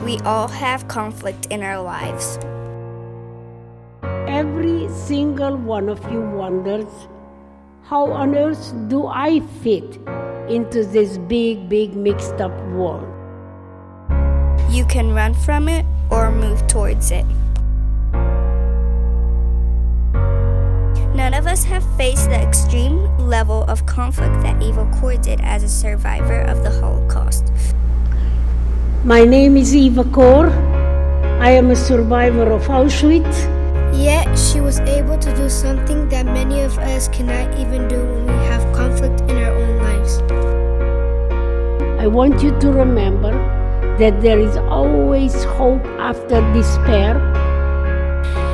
We all have conflict in our lives. Every single one of you wonders, how on earth do I fit into this big mixed up world? You can run from it or move towards it. None of us have faced the extreme level of conflict that Eva'S Kortyard did as a survivor of the Holocaust. My name is Eva'S Kortyard. I am a survivor of Auschwitz. Yet she was able to do something that many of us cannot even do when we have conflict in our own lives. I want you to remember that there is always hope after despair.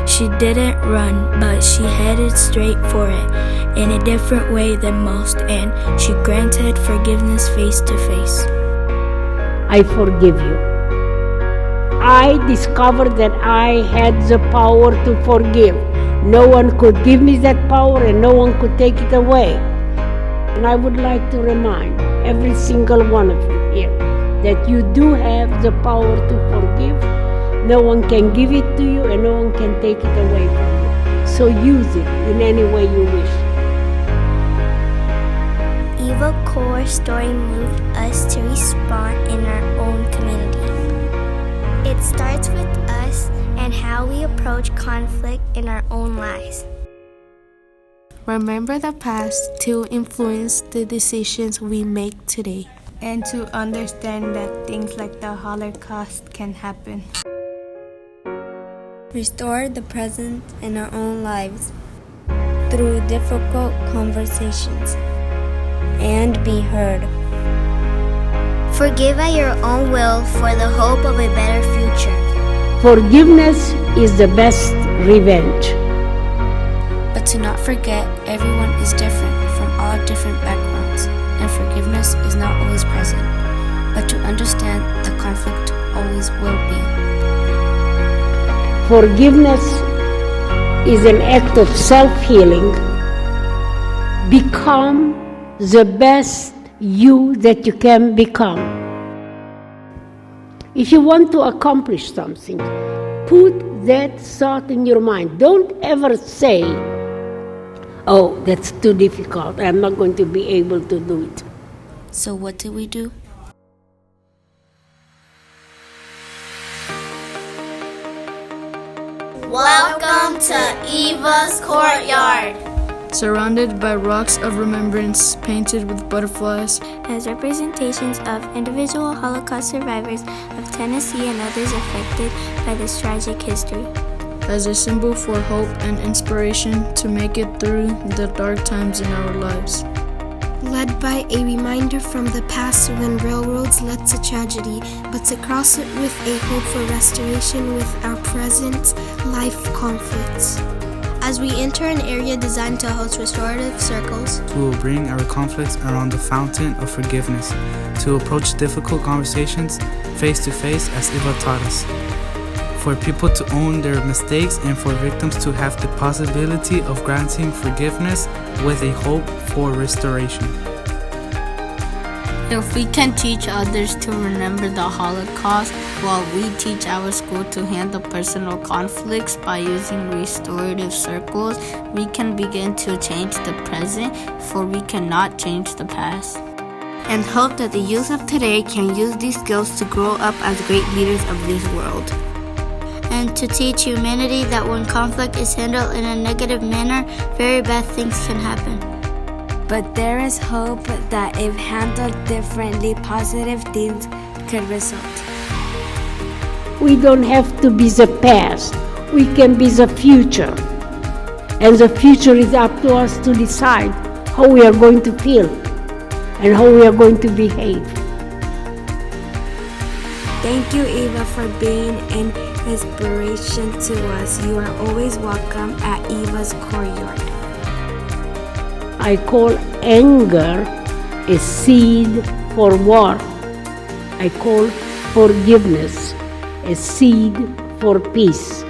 She didn't run, but she headed straight for it in a different way than most, and she granted forgiveness face to face. I forgive you. I discovered that I had the power to forgive. No one could give me that power and no one could take it away. And I would like to remind every single one of you here that you do have the power to forgive. No one can give it to you and no one can take it away from you. So use it in any way you wish. Eva'S Kortyard's story moved us to respond in our own community. It starts with us and how we approach conflict in our own lives. Remember the past to influence the decisions we make today. And to understand that things like the Holocaust can happen. Restore the present in our own lives through difficult conversations and be heard. Forgive at your own will for the hope of a better future. Forgiveness is the best revenge. But to not forget, everyone is different from all different backgrounds, and forgiveness is not always present. But to understand, the conflict always will be. Forgiveness is an act of self-healing. Become the best you that you can become. If you want to accomplish something, put that thought in your mind. Don't ever say, oh, that's too difficult, I'm not going to be able to do it. So what do we do? Welcome to Eva'S Kortyard. Surrounded by rocks of remembrance painted with butterflies, As representations of individual Holocaust survivors of Tennessee and others affected by this tragic history. as a symbol for hope and inspiration to make it through the dark times in our lives. Led by a reminder from the past when railroads led to tragedy, but to cross it with a hope for restoration with our present life conflicts. As we enter an area designed to host restorative circles, We will bring our conflicts around the fountain of forgiveness, to approach difficult conversations face to face as Eva'S taught us. For people to own their mistakes and for victims to have the possibility of granting forgiveness with a hope for restoration. If we can teach others to remember the Holocaust while we teach our school to handle personal conflicts by using restorative circles, we can begin to change the present, for we cannot change the past. And hope that the youth of today can use these skills to grow up as great leaders of this world. and to teach humanity that when conflict is handled in a negative manner, very bad things can happen. But there is hope that if handled differently, positive things could result. We don't have to be the past. We can be the future. And the future is up to us to decide how we are going to feel and how we are going to behave. Thank you, Eva, for being an inspiration to us. You are always welcome at Eva'S Kortyard. I call anger a seed for war. I call forgiveness a seed for peace.